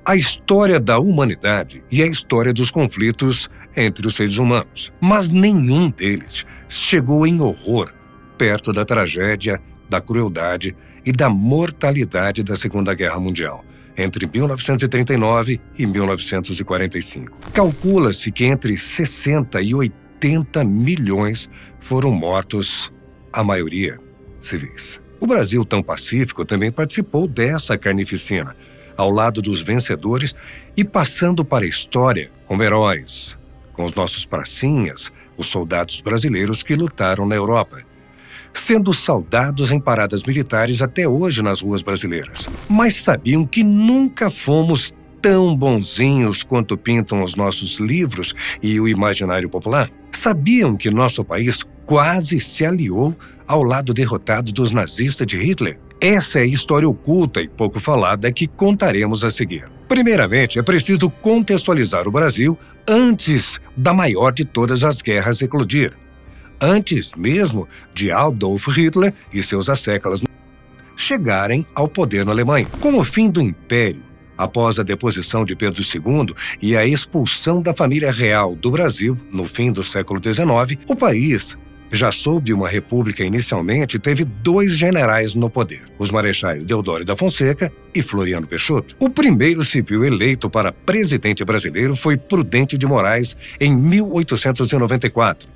a história da humanidade e a história dos conflitos entre os seres humanos. Mas nenhum deles chegou em horror perto da tragédia, da crueldade e da mortalidade da Segunda Guerra Mundial, entre 1939 e 1945. Calcula-se que entre 60 e 80 milhões foram mortos, a maioria civis. O Brasil, tão pacífico, também participou dessa carnificina, ao lado dos vencedores e passando para a história como heróis, com os nossos pracinhas, os soldados brasileiros que lutaram na Europa, sendo saudados em paradas militares até hoje nas ruas brasileiras. Mas sabiam que nunca fomos tão bonzinhos quanto pintam os nossos livros e o imaginário popular? Sabiam que nosso país quase se aliou ao lado derrotado dos nazistas de Hitler? Essa é a história oculta e pouco falada que contaremos a seguir. Primeiramente, é preciso contextualizar o Brasil antes da maior de todas as guerras eclodir. Antes mesmo de Adolf Hitler e seus assécalas chegarem ao poder na Alemanha. Com o fim do Império, após a deposição de Pedro II e a expulsão da família real do Brasil no fim do século XIX, o país, já sob uma república inicialmente, teve 2 generais no poder, os marechais Deodoro da Fonseca e Floriano Peixoto. O primeiro civil eleito para presidente brasileiro foi Prudente de Moraes em 1894,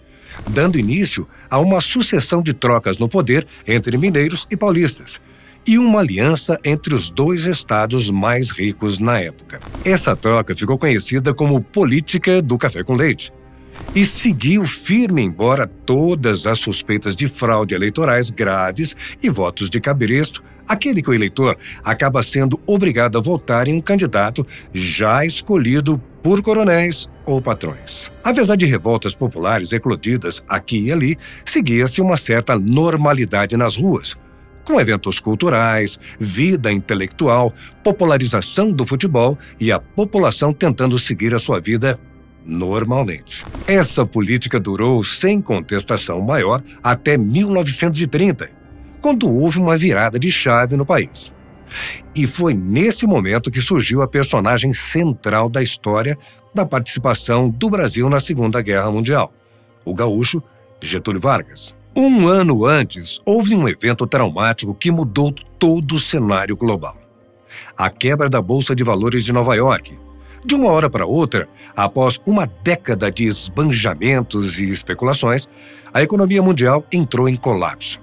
dando início a uma sucessão de trocas no poder entre mineiros e paulistas, e uma aliança entre os 2 estados mais ricos na época. Essa troca ficou conhecida como política do café com leite, e seguiu firme embora todas as suspeitas de fraude eleitorais graves e votos de cabresto, aquele que o eleitor acaba sendo obrigado a votar em um candidato já escolhido por coronéis ou patrões. Apesar de revoltas populares eclodidas aqui e ali, seguia-se uma certa normalidade nas ruas, com eventos culturais, vida intelectual, popularização do futebol e a população tentando seguir a sua vida normalmente. Essa política durou sem contestação maior até 1930, quando houve uma virada de chave no país. E foi nesse momento que surgiu a personagem central da história da participação do Brasil na Segunda Guerra Mundial, o gaúcho Getúlio Vargas. Um ano antes, houve um evento traumático que mudou todo o cenário global: a quebra da Bolsa de Valores de Nova York. De uma hora para outra, após uma década de esbanjamentos e especulações, a economia mundial entrou em colapso.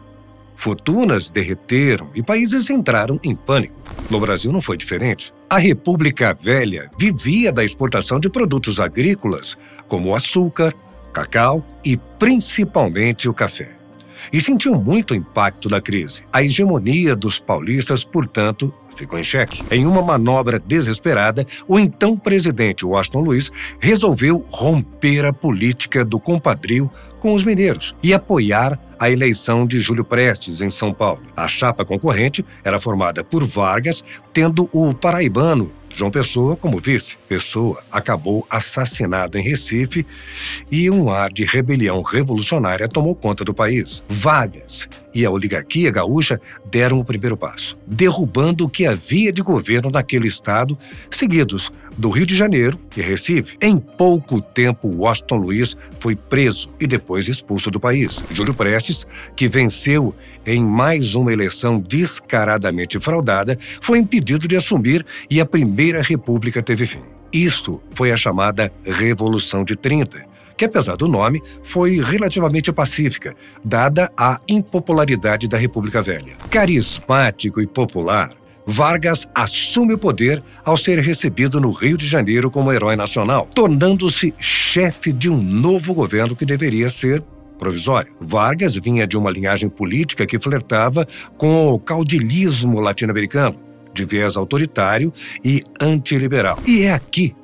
Fortunas derreteram e países entraram em pânico. No Brasil não foi diferente. A República Velha vivia da exportação de produtos agrícolas, como o açúcar, cacau e principalmente o café. E sentiu muito o impacto da crise. A hegemonia dos paulistas, portanto, ficou em xeque. Em uma manobra desesperada, o então presidente Washington Luiz resolveu romper a política do compadrio com os mineiros e apoiar a eleição de Júlio Prestes em São Paulo. A chapa concorrente era formada por Vargas, tendo o paraibano João Pessoa como vice. Pessoa acabou assassinado em Recife e um ar de rebelião revolucionária tomou conta do país. Vargas e a oligarquia gaúcha deram o primeiro passo, derrubando o que havia de governo naquele estado, seguidos do Rio de Janeiro e Recife. Em pouco tempo, Washington Luiz foi preso e depois expulso do país. Júlio Prestes, que venceu em mais uma eleição descaradamente fraudada, foi impedido de assumir e a Primeira República teve fim. Isso foi a chamada Revolução de 30, que, apesar do nome, foi relativamente pacífica, dada a impopularidade da República Velha. Carismático e popular, Vargas assume o poder ao ser recebido no Rio de Janeiro como herói nacional, tornando-se chefe de um novo governo que deveria ser provisório. Vargas vinha de uma linhagem política que flertava com o caudilismo latino-americano, de viés autoritário e antiliberal. E é aqui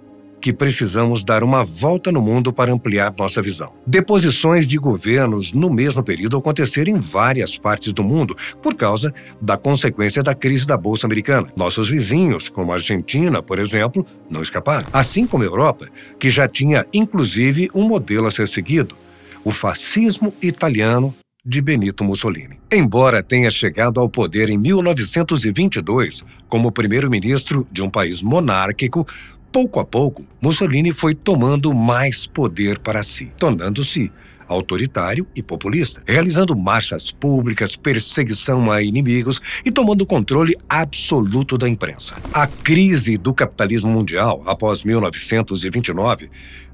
que precisamos dar uma volta no mundo para ampliar nossa visão. Deposições de governos no mesmo período aconteceram em várias partes do mundo por causa da consequência da crise da Bolsa Americana. Nossos vizinhos, como a Argentina, por exemplo, não escaparam. Assim como a Europa, que já tinha inclusive um modelo a ser seguido: o fascismo italiano de Benito Mussolini. Embora tenha chegado ao poder em 1922 como primeiro-ministro de um país monárquico, pouco a pouco, Mussolini foi tomando mais poder para si, tornando-se autoritário e populista, realizando marchas públicas, perseguição a inimigos e tomando controle absoluto da imprensa. A crise do capitalismo mundial, após 1929,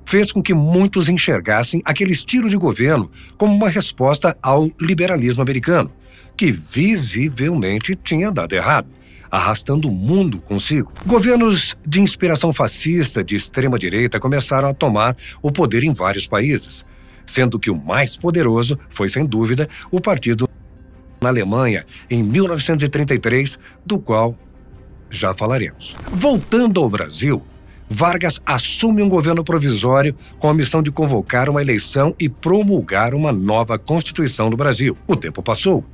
fez com que muitos enxergassem aquele estilo de governo como uma resposta ao liberalismo americano, que visivelmente tinha dado errado, arrastando o mundo consigo. Governos de inspiração fascista de extrema-direita começaram a tomar o poder em vários países, sendo que o mais poderoso foi, sem dúvida, o partido na Alemanha, em 1933, do qual já falaremos. Voltando ao Brasil, Vargas assume um governo provisório com a missão de convocar uma eleição e promulgar uma nova Constituição do Brasil. O tempo passou.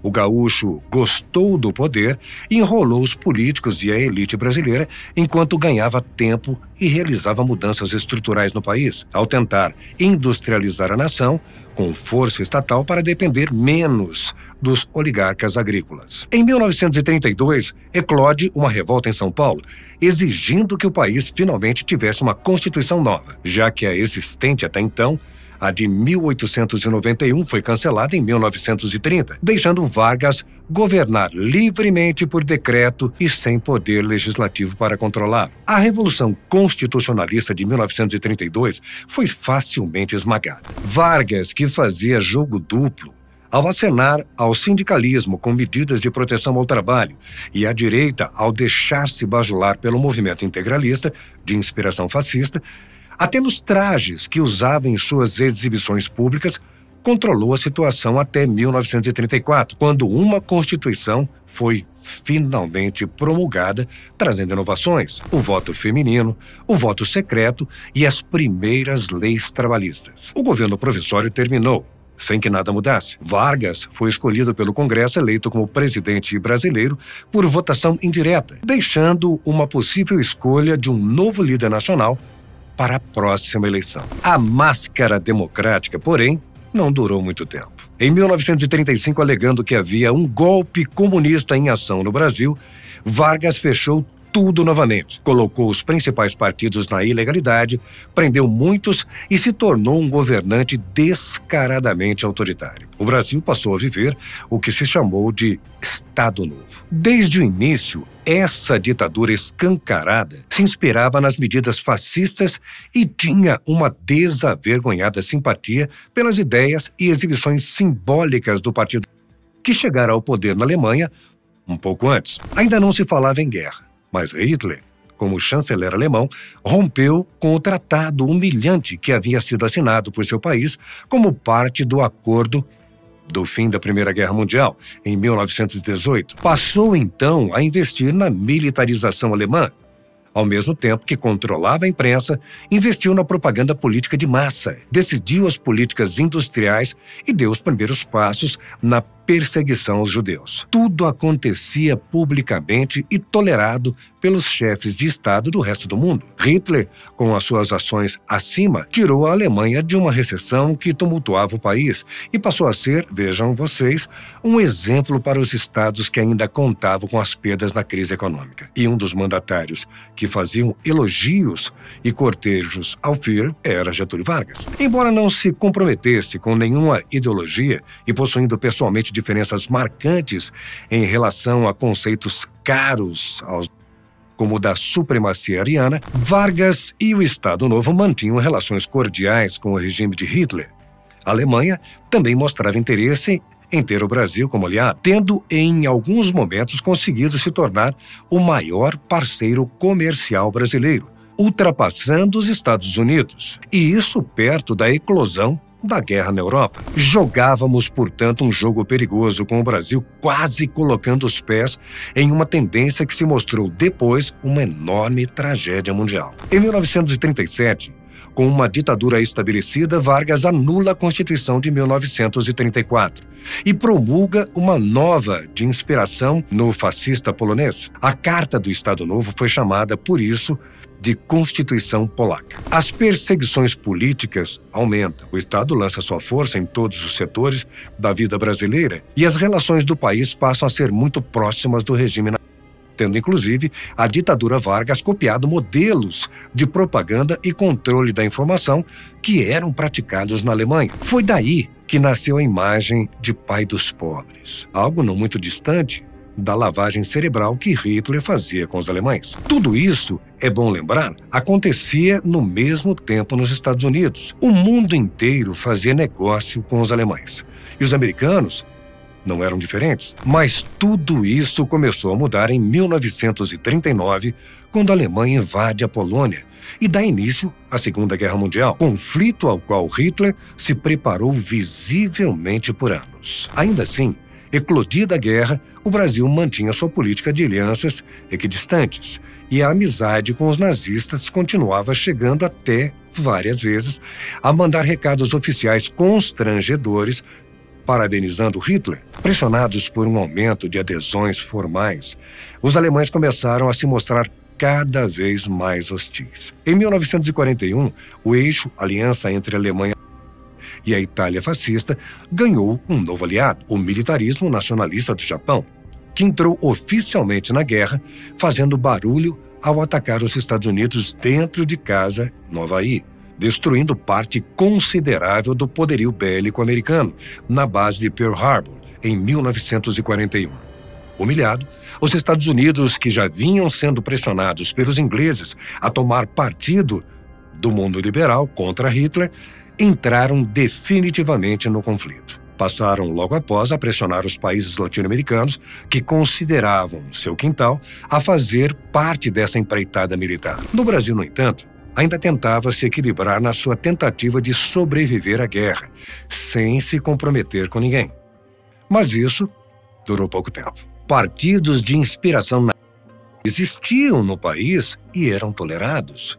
O gaúcho gostou do poder e enrolou os políticos e a elite brasileira enquanto ganhava tempo e realizava mudanças estruturais no país, ao tentar industrializar a nação com força estatal para depender menos dos oligarcas agrícolas. Em 1932, eclode uma revolta em São Paulo, exigindo que o país finalmente tivesse uma Constituição nova, já que a existente até então, a de 1891, foi cancelada em 1930, deixando Vargas governar livremente por decreto e sem poder legislativo para controlar. A Revolução Constitucionalista de 1932 foi facilmente esmagada. Vargas, que fazia jogo duplo, ao acenar ao sindicalismo com medidas de proteção ao trabalho e à direita ao deixar-se bajular pelo movimento integralista, de inspiração fascista, até nos trajes que usava em suas exibições públicas, controlou a situação até 1934, quando uma Constituição foi finalmente promulgada, trazendo inovações: o voto feminino, o voto secreto e as primeiras leis trabalhistas. O governo provisório terminou, sem que nada mudasse. Vargas foi escolhido pelo Congresso, eleito como presidente brasileiro por votação indireta, deixando uma possível escolha de um novo líder nacional para a próxima eleição. A máscara democrática, porém, não durou muito tempo. Em 1935, alegando que havia um golpe comunista em ação no Brasil, Vargas fechou tudo novamente, colocou os principais partidos na ilegalidade, prendeu muitos e se tornou um governante descaradamente autoritário. O Brasil passou a viver o que se chamou de Estado Novo. Desde o início, essa ditadura escancarada se inspirava nas medidas fascistas e tinha uma desavergonhada simpatia pelas ideias e exibições simbólicas do partido, que chegara ao poder na Alemanha um pouco antes. Ainda não se falava em guerra, mas Hitler, como chanceler alemão, rompeu com o tratado humilhante que havia sido assinado por seu país como parte do acordo do fim da Primeira Guerra Mundial, em 1918. Passou, então, a investir na militarização alemã. Ao mesmo tempo que controlava a imprensa, investiu na propaganda política de massa, decidiu as políticas industriais e deu os primeiros passos na perseguição aos judeus. Tudo acontecia publicamente e tolerado pelos chefes de Estado do resto do mundo. Hitler, com as suas ações acima, tirou a Alemanha de uma recessão que tumultuava o país e passou a ser, vejam vocês, um exemplo para os estados que ainda contavam com as perdas na crise econômica. E um dos mandatários que faziam elogios e cortejos ao Führer era Getúlio Vargas. Embora não se comprometesse com nenhuma ideologia e possuindo pessoalmente diferenças marcantes em relação a conceitos caros como o da supremacia ariana, Vargas e o Estado Novo mantinham relações cordiais com o regime de Hitler. A Alemanha também mostrava interesse em ter o Brasil como aliado, tendo em alguns momentos conseguido se tornar o maior parceiro comercial brasileiro, ultrapassando os Estados Unidos. E isso perto da eclosão da guerra na Europa. Jogávamos, portanto, um jogo perigoso com o Brasil quase colocando os pés em uma tendência que se mostrou depois uma enorme tragédia mundial. Em 1937, com uma ditadura estabelecida, Vargas anula a Constituição de 1934 e promulga uma nova de inspiração no fascista polonês. A Carta do Estado Novo foi chamada, por isso, de Constituição Polaca. As perseguições políticas aumentam. O Estado lança sua força em todos os setores da vida brasileira e as relações do país passam a ser muito próximas do regime nazista, tendo inclusive a ditadura Vargas copiado modelos de propaganda e controle da informação que eram praticados na Alemanha. Foi daí que nasceu a imagem de pai dos pobres, algo não muito distante da lavagem cerebral que Hitler fazia com os alemães. Tudo isso, é bom lembrar, acontecia no mesmo tempo nos Estados Unidos. O mundo inteiro fazia negócio com os alemães. E os americanos não eram diferentes. Mas tudo isso começou a mudar em 1939, quando a Alemanha invade a Polônia e dá início à Segunda Guerra Mundial, conflito ao qual Hitler se preparou visivelmente por anos. Ainda assim, eclodida a guerra, o Brasil mantinha sua política de alianças equidistantes e a amizade com os nazistas continuava chegando até, várias vezes, a mandar recados oficiais constrangedores parabenizando Hitler. Pressionados por um aumento de adesões formais, os alemães começaram a se mostrar cada vez mais hostis. Em 1941, o eixo aliança entre a Alemanha e a Itália fascista ganhou um novo aliado, o militarismo nacionalista do Japão, que entrou oficialmente na guerra, fazendo barulho ao atacar os Estados Unidos dentro de casa no Havaí, destruindo parte considerável do poderio bélico americano na base de Pearl Harbor, em 1941. Humilhado, os Estados Unidos, que já vinham sendo pressionados pelos ingleses a tomar partido do mundo liberal contra Hitler, entraram definitivamente no conflito. Passaram logo após a pressionar os países latino-americanos, que consideravam seu quintal, a fazer parte dessa empreitada militar. No Brasil, no entanto, ainda tentava se equilibrar na sua tentativa de sobreviver à guerra, sem se comprometer com ninguém. Mas isso durou pouco tempo. Partidos de inspiração existiam no país e eram tolerados.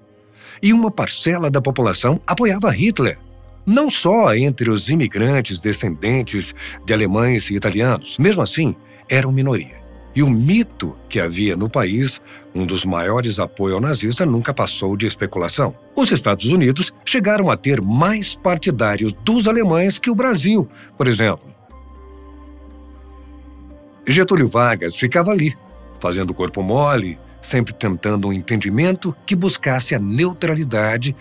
E uma parcela da população apoiava Hitler, não só entre os imigrantes descendentes de alemães e italianos. Mesmo assim, eram minoria. E o mito que havia no país, um dos maiores apoios ao nazista, nunca passou de especulação. Os Estados Unidos chegaram a ter mais partidários dos alemães que o Brasil, por exemplo. Getúlio Vargas ficava ali, fazendo corpo mole, sempre tentando um entendimento que buscasse a neutralidade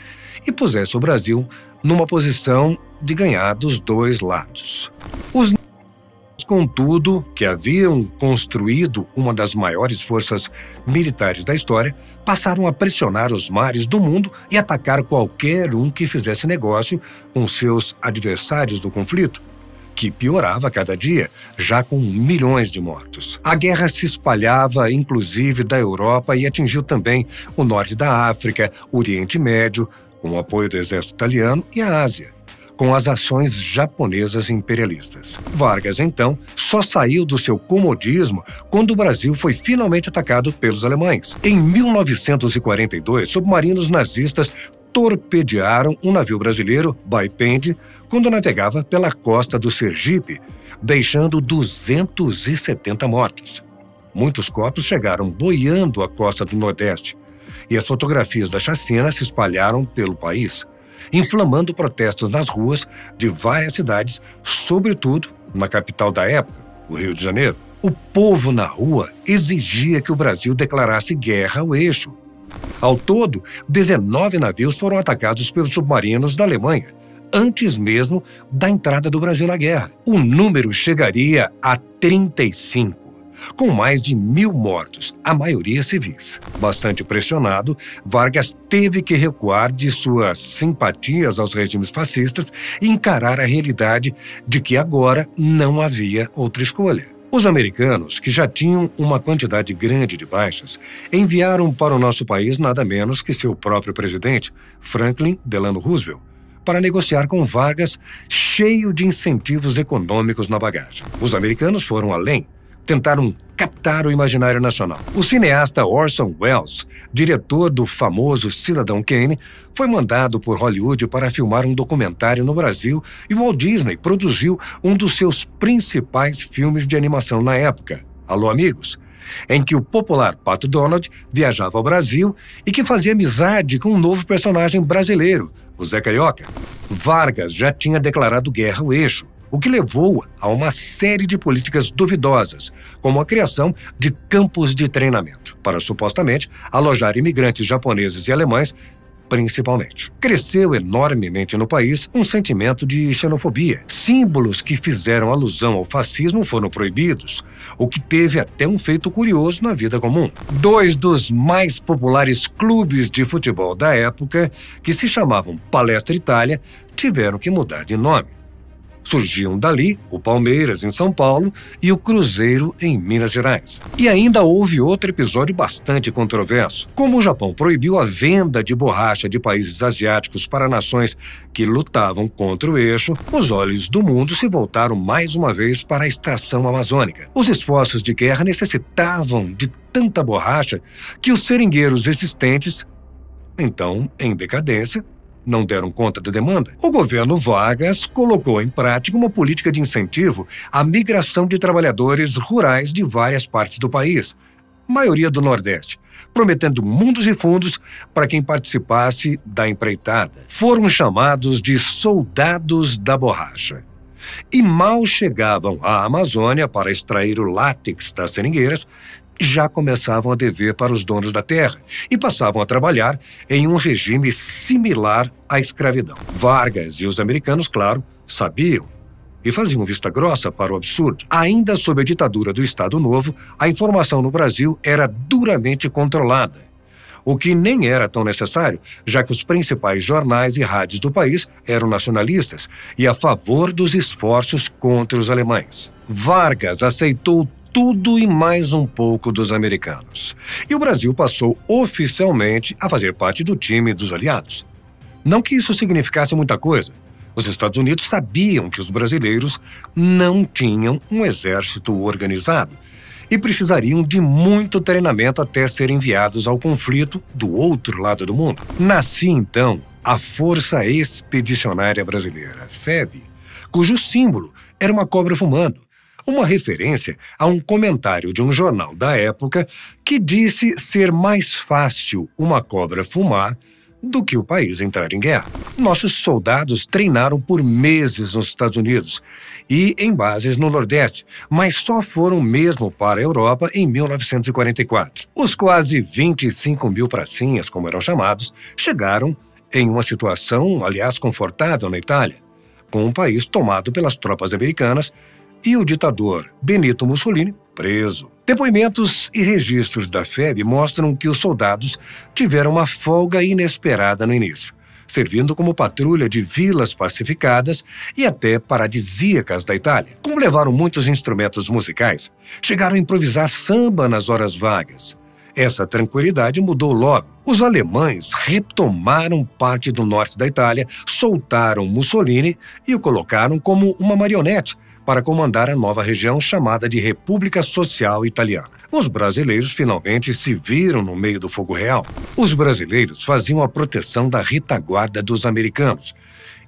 e pusesse o Brasil numa posição de ganhar dos dois lados. Os contudo, que haviam construído uma das maiores forças militares da história, passaram a pressionar os mares do mundo e atacar qualquer um que fizesse negócio com seus adversários do conflito, que piorava a cada dia, já com milhões de mortos. A guerra se espalhava, inclusive, da Europa e atingiu também o norte da África, o Oriente Médio, com o apoio do exército italiano, e a Ásia, com as ações japonesas imperialistas. Vargas, então, só saiu do seu comodismo quando o Brasil foi finalmente atacado pelos alemães. Em 1942, submarinos nazistas torpedearam um navio brasileiro, Baipende, quando navegava pela costa do Sergipe, deixando 270 mortos. Muitos corpos chegaram boiando a costa do Nordeste, e as fotografias da chacina se espalharam pelo país, inflamando protestos nas ruas de várias cidades, sobretudo na capital da época, o Rio de Janeiro. O povo na rua exigia que o Brasil declarasse guerra ao eixo. Ao todo, 19 navios foram atacados pelos submarinos da Alemanha, antes mesmo da entrada do Brasil na guerra. O número chegaria a 35. Com mais de 1.000 mortos, a maioria civis. Bastante pressionado, Vargas teve que recuar de suas simpatias aos regimes fascistas e encarar a realidade de que agora não havia outra escolha. Os americanos, que já tinham uma quantidade grande de baixas, enviaram para o nosso país nada menos que seu próprio presidente, Franklin Delano Roosevelt, para negociar com Vargas, cheio de incentivos econômicos na bagagem. Os americanos foram além. Tentaram captar o imaginário nacional. O cineasta Orson Welles, diretor do famoso Cidadão Kane, foi mandado por Hollywood para filmar um documentário no Brasil e Walt Disney produziu um dos seus principais filmes de animação na época, Alô Amigos, em que o popular Pato Donald viajava ao Brasil e que fazia amizade com um novo personagem brasileiro, o Zé Carioca. Vargas já tinha declarado guerra ao eixo, o que levou a uma série de políticas duvidosas, como a criação de campos de treinamento, para supostamente alojar imigrantes japoneses e alemães, principalmente. Cresceu enormemente no país um sentimento de xenofobia. Símbolos que fizeram alusão ao fascismo foram proibidos, o que teve até um feito curioso na vida comum. Dois dos mais populares clubes de futebol da época, que se chamavam Palestra Itália, tiveram que mudar de nome. Surgiam dali o Palmeiras, em São Paulo, e o Cruzeiro, em Minas Gerais. E ainda houve outro episódio bastante controverso. Como o Japão proibiu a venda de borracha de países asiáticos para nações que lutavam contra o eixo, os olhos do mundo se voltaram mais uma vez para a extração amazônica. Os esforços de guerra necessitavam de tanta borracha que os seringueiros existentes, então em decadência, não deram conta da demanda. O governo Vargas colocou em prática uma política de incentivo à migração de trabalhadores rurais de várias partes do país, maioria do Nordeste, prometendo mundos e fundos para quem participasse da empreitada. Foram chamados de soldados da borracha. E mal chegavam à Amazônia para extrair o látex das seringueiras, já começavam a dever para os donos da terra e passavam a trabalhar em um regime similar à escravidão. Vargas e os americanos, claro, sabiam e faziam vista grossa para o absurdo. Ainda sob a ditadura do Estado Novo, a informação no Brasil era duramente controlada, o que nem era tão necessário, já que os principais jornais e rádios do país eram nacionalistas e a favor dos esforços contra os alemães. Vargas aceitou tudo e mais um pouco dos americanos. E o Brasil passou oficialmente a fazer parte do time dos aliados. Não que isso significasse muita coisa. Os Estados Unidos sabiam que os brasileiros não tinham um exército organizado e precisariam de muito treinamento até serem enviados ao conflito do outro lado do mundo. Nascia então a Força Expedicionária Brasileira, FEB, cujo símbolo era uma cobra fumando, uma referência a um comentário de um jornal da época que disse ser mais fácil uma cobra fumar do que o país entrar em guerra. Nossos soldados treinaram por meses nos Estados Unidos e em bases no Nordeste, mas só foram mesmo para a Europa em 1944. Os quase 25 mil pracinhas, como eram chamados, chegaram em uma situação, aliás, confortável na Itália, com o país tomado pelas tropas americanas e o ditador Benito Mussolini preso. Depoimentos e registros da FEB mostram que os soldados tiveram uma folga inesperada no início, servindo como patrulha de vilas pacificadas e até paradisíacas da Itália. Como levaram muitos instrumentos musicais, chegaram a improvisar samba nas horas vagas. Essa tranquilidade mudou logo. Os alemães retomaram parte do norte da Itália, soltaram Mussolini e o colocaram como uma marionete para comandar a nova região chamada de República Social Italiana. Os brasileiros finalmente se viram no meio do fogo real. Os brasileiros faziam a proteção da retaguarda dos americanos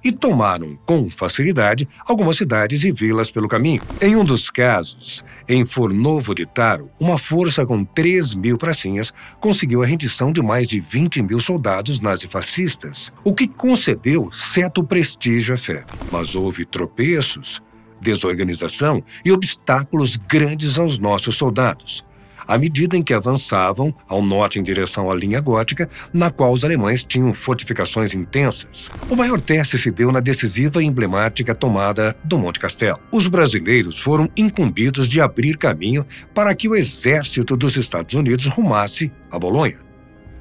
e tomaram com facilidade algumas cidades e vilas pelo caminho. Em um dos casos, em Fornovo de Taro, uma força com 3 mil pracinhas conseguiu a rendição de mais de 20 mil soldados nazifascistas, o que concedeu certo prestígio à FEB. Mas houve tropeços, desorganização e obstáculos grandes aos nossos soldados, à medida em que avançavam ao norte em direção à linha gótica, na qual os alemães tinham fortificações intensas. O maior teste se deu na decisiva e emblemática tomada do Monte Castelo. Os brasileiros foram incumbidos de abrir caminho para que o exército dos Estados Unidos rumasse a Bolonha.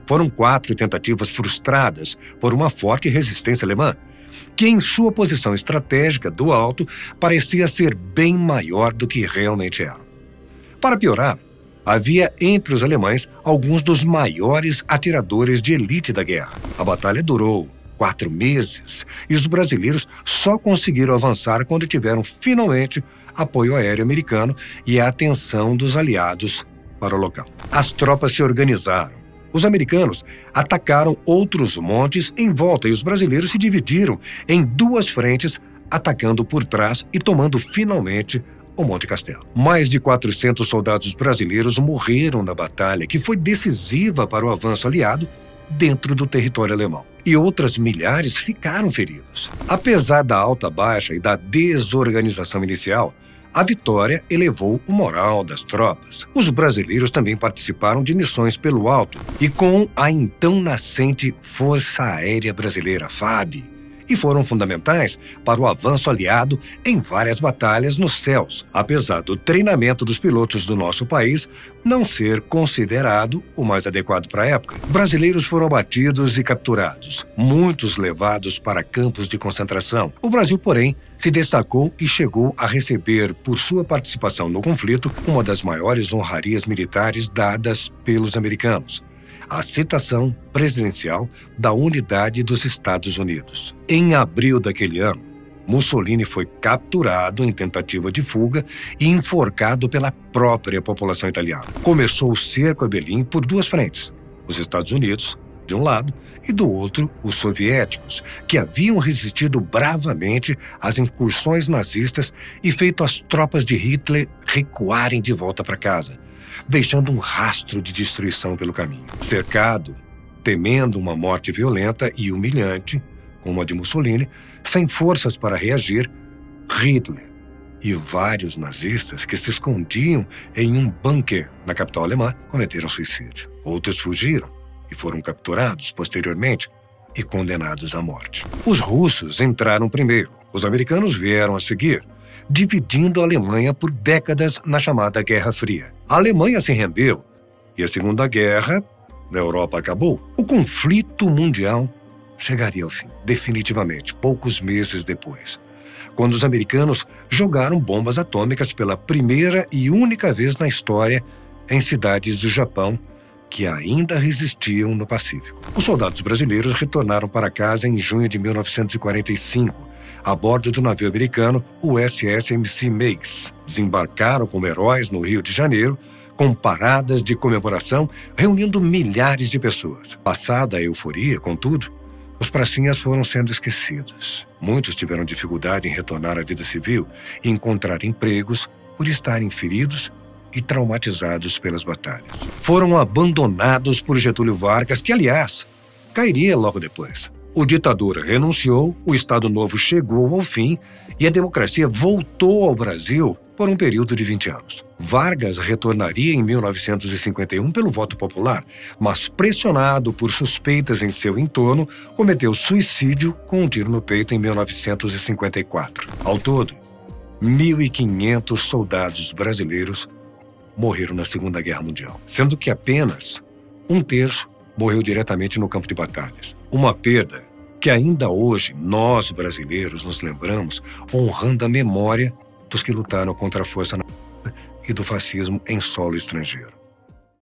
Foram 4 tentativas frustradas por uma forte resistência alemã, que em sua posição estratégica do alto parecia ser bem maior do que realmente era. Para piorar, havia entre os alemães alguns dos maiores atiradores de elite da guerra. A batalha durou 4 meses e os brasileiros só conseguiram avançar quando tiveram finalmente apoio aéreo americano e a atenção dos aliados para o local. As tropas se organizaram. Os americanos atacaram outros montes em volta e os brasileiros se dividiram em 2 frentes, atacando por trás e tomando finalmente ou Monte Castelo. Mais de 400 soldados brasileiros morreram na batalha, que foi decisiva para o avanço aliado dentro do território alemão. E outras milhares ficaram feridos. Apesar da alta baixa e da desorganização inicial, a vitória elevou o moral das tropas. Os brasileiros também participaram de missões pelo alto e com a então nascente Força Aérea Brasileira, FAB, e foram fundamentais para o avanço aliado em várias batalhas nos céus, apesar do treinamento dos pilotos do nosso país não ser considerado o mais adequado para a época. Brasileiros foram abatidos e capturados, muitos levados para campos de concentração. O Brasil, porém, se destacou e chegou a receber, por sua participação no conflito, uma das maiores honrarias militares dadas pelos americanos: a citação presidencial da Unidade dos Estados Unidos. Em abril daquele ano, Mussolini foi capturado em tentativa de fuga e enforcado pela própria população italiana. Começou o cerco a Berlim por duas frentes: os Estados Unidos, de um lado, e do outro, os soviéticos, que haviam resistido bravamente às incursões nazistas e feito as tropas de Hitler recuarem de volta para casa, deixando um rastro de destruição pelo caminho. Cercado, temendo uma morte violenta e humilhante, como a de Mussolini, sem forças para reagir, Hitler e vários nazistas que se escondiam em um bunker na capital alemã cometeram suicídio. Outros fugiram e foram capturados posteriormente e condenados à morte. Os russos entraram primeiro, os americanos vieram a seguir, dividindo a Alemanha por décadas na chamada Guerra Fria. A Alemanha se rendeu e a Segunda Guerra na Europa acabou. O conflito mundial chegaria ao fim, definitivamente, poucos meses depois, quando os americanos jogaram bombas atômicas pela primeira e única vez na história em cidades do Japão que ainda resistiam no Pacífico. Os soldados brasileiros retornaram para casa em junho de 1945, a bordo do navio americano USS MC Meigs. Desembarcaram como heróis no Rio de Janeiro, com paradas de comemoração, reunindo milhares de pessoas. Passada a euforia, contudo, os pracinhas foram sendo esquecidos. Muitos tiveram dificuldade em retornar à vida civil e encontrar empregos por estarem feridos e traumatizados pelas batalhas. Foram abandonados por Getúlio Vargas, que, aliás, cairia logo depois. O ditador renunciou, o Estado Novo chegou ao fim e a democracia voltou ao Brasil por um período de 20 anos. Vargas retornaria em 1951 pelo voto popular, mas pressionado por suspeitas em seu entorno, cometeu suicídio com um tiro no peito em 1954. Ao todo, 1.500 soldados brasileiros morreram na Segunda Guerra Mundial, sendo que apenas um terço morreu diretamente no campo de batalhas. Uma perda que ainda hoje nós, brasileiros, nos lembramos, honrando a memória dos que lutaram contra a força nazista e do fascismo em solo estrangeiro.